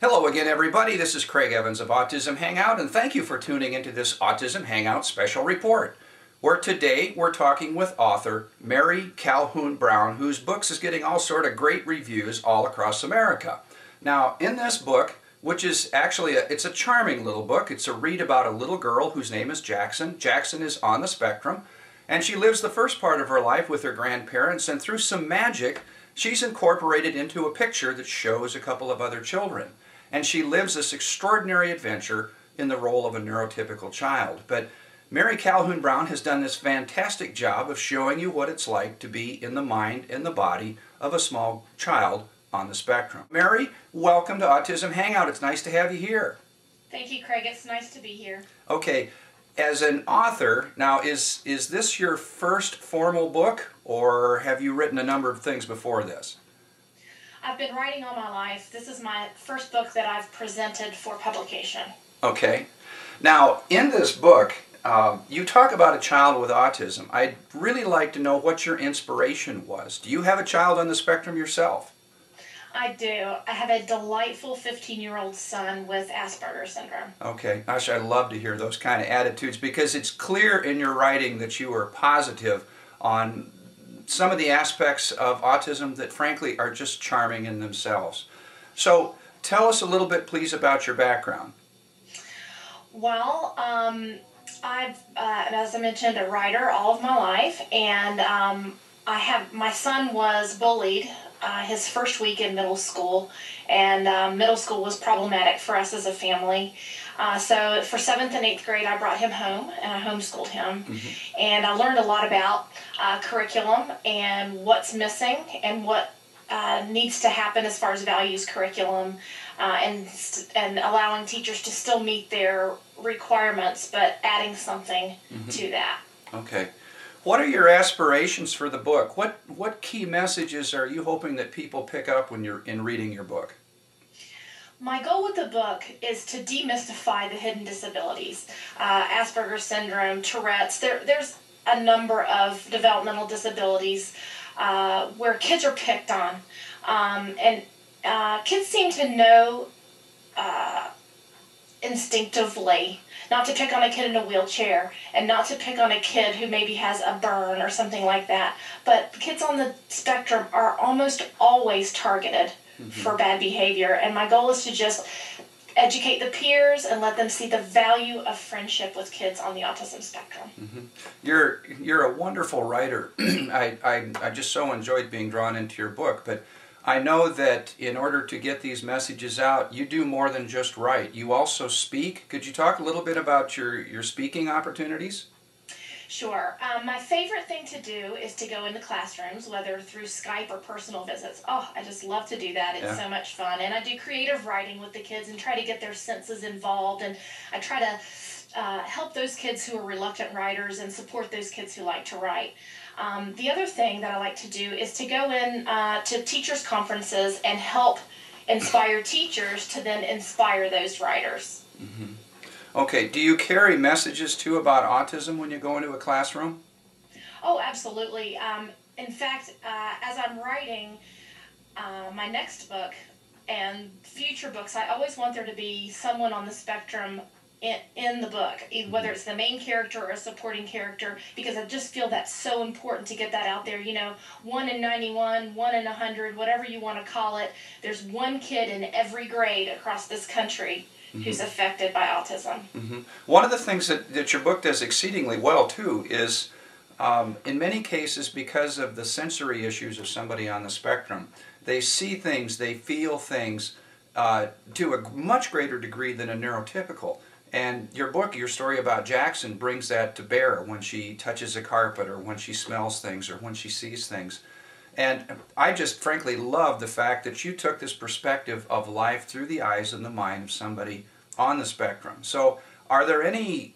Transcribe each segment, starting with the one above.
Hello again, everybody. This is Craig Evans of Autism Hangout, and thank you for tuning into this Autism Hangout special report, where today we're talking with author Mary Calhoun Brown, whose books is getting all sort of great reviews all across America. Now, in this book, which is actually it's a charming little book. It's a read about a little girl whose name is Jackson. Jackson is on the spectrum, and she lives the first part of her life with her grandparents, and through some magic, she's incorporated into a picture that shows a couple of other children. And she lives this extraordinary adventure in the role of a neurotypical child. But Mary Calhoun Brown has done this fantastic job of showing you what it's like to be in the mind and the body of a small child on the spectrum. Mary, welcome to Autism Hangout. It's nice to have you here. Thank you, Craig. It's nice to be here. Okay, as an author, now is this your first formal book, or have you written a number of things before this? I've been writing all my life. This is my first book that I've presented for publication. Okay. Now, in this book, you talk about a child with autism. I'd really like to know what your inspiration was. Do you have a child on the spectrum yourself? I do. I have a delightful 15-year-old son with Asperger's syndrome. Okay. Gosh, I love to hear those kind of attitudes, because it's clear in your writing that you are positive on some of the aspects of autism that frankly are just charming in themselves. So tell us a little bit, please, about your background. Well, I've, as I mentioned, a writer all of my life, and my son was bullied his first week in middle school, and middle school was problematic for us as a family. So for 7th and 8th grade, I brought him home, and I homeschooled him. Mm-hmm. And I learned a lot about curriculum and what's missing and what needs to happen as far as values curriculum, and allowing teachers to still meet their requirements, but adding something to that. Okay. What are your aspirations for the book? What key messages are you hoping that people pick up when you're reading your book? My goal with the book is to demystify the hidden disabilities. Asperger's syndrome, Tourette's, there's a number of developmental disabilities where kids are picked on. And kids seem to know instinctively not to pick on a kid in a wheelchair and not to pick on a kid who maybe has a burn or something like that. But kids on the spectrum are almost always targeted for bad behavior, and my goal is to just educate the peers and let them see the value of friendship with kids on the autism spectrum. You're a wonderful writer. I just so enjoyed being drawn into your book, but I know that in order to get these messages out, you do more than just write. You also speak. Could you talk a little bit about your speaking opportunities? Sure. My favorite thing to do is to go into classrooms, whether through Skype or personal visits. Oh, I just love to do that. It's so much fun. And I do creative writing with the kids and try to get their senses involved. And I try to help those kids who are reluctant writers and support those kids who like to write. The other thing that I like to do is to go in to teachers' conferences and help inspire teachers to then inspire those writers. Mm-hmm. Okay, do you carry messages too about autism when you go into a classroom? Oh, absolutely. In fact, as I'm writing my next book and future books, I always want there to be someone on the spectrum in the book, whether it's the main character or a supporting character, because I just feel that's so important to get that out there. You know, 1 in 91, 1 in 100, whatever you want to call it, there's one kid in every grade across this country who's affected by autism. One of the things that your book does exceedingly well, too, is in many cases, because of the sensory issues of somebody on the spectrum, they see things, they feel things to a much greater degree than a neurotypical. And your book, your story about Jackson, brings that to bear when she touches a carpet or when she smells things or when she sees things. And I just frankly love the fact that you took this perspective of life through the eyes and the mind of somebody on the spectrum. So are there any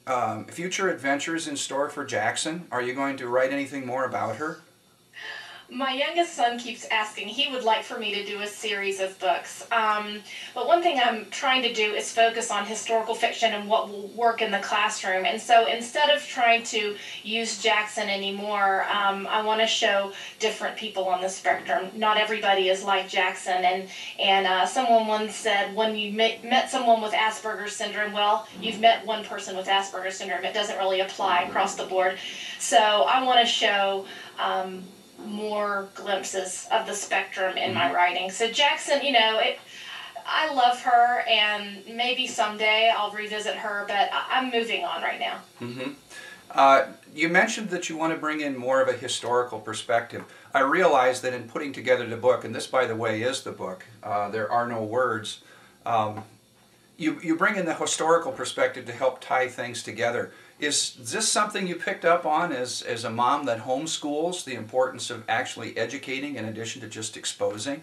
future adventures in store for Jackson? Are you going to write anything more about her? My youngest son keeps asking. He would like for me to do a series of books. But one thing I'm trying to do is focus on historical fiction and what will work in the classroom. And so instead of trying to use Jackson anymore, I want to show different people on the spectrum. Not everybody is like Jackson. And someone once said, when you met someone with Asperger's syndrome, well, you've met one person with Asperger's syndrome. It doesn't really apply across the board. So I want to show more glimpses of the spectrum in my writing. So Jackson, I love her, and maybe someday I'll revisit her, but I'm moving on right now. You mentioned that you want to bring in more of a historical perspective. I realize that in putting together the book, and this, by the way, is the book, There Are No Words, you bring in the historical perspective to help tie things together. Is this something you picked up on as a mom that homeschools, the importance of actually educating in addition to just exposing?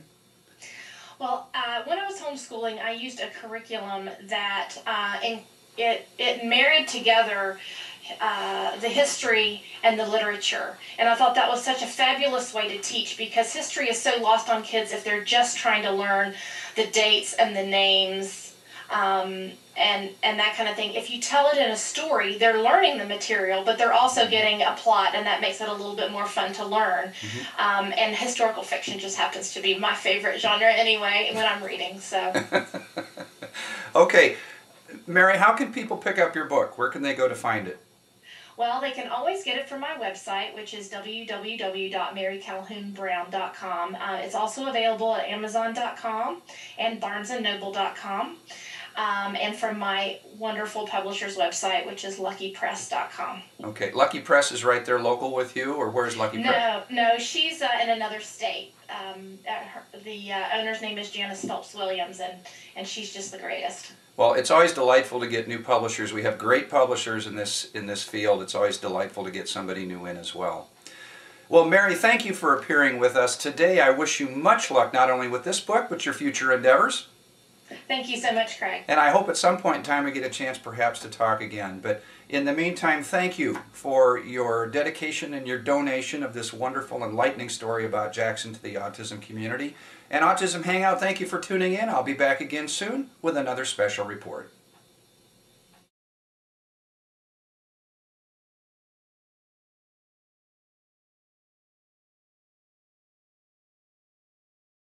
Well, when I was homeschooling, I used a curriculum that it married together the history and the literature. And I thought that was such a fabulous way to teach, because history is so lost on kids if they're just trying to learn the dates and the names and that kind of thing. If you tell it in a story, they're learning the material, but they're also getting a plot, and that makes it a little bit more fun to learn. And historical fiction just happens to be my favorite genre anyway when I'm reading. So. Okay, Mary, how can people pick up your book? Where can they go to find it? Well, they can always get it from my website, which is www.marycalhounbrown.com. It's also available at Amazon.com and BarnesandNoble.com. And from my wonderful publisher's website, which is LuckyPress.com. Okay, Lucky Press is right there local with you, or where's Lucky Press? No, she's in another state. The owner's name is Janice Phelps Williams, and she's just the greatest. Well, it's always delightful to get new publishers. We have great publishers in this field. It's always delightful to get somebody new in as well. Well, Mary, thank you for appearing with us today. I wish you much luck, not only with this book, but your future endeavors. Thank you so much, Craig. And I hope at some point in time we get a chance perhaps to talk again. But in the meantime, thank you for your dedication and your donation of this wonderful, enlightening story about Jackson to the autism community. And Autism Hangout, thank you for tuning in. I'll be back again soon with another special report.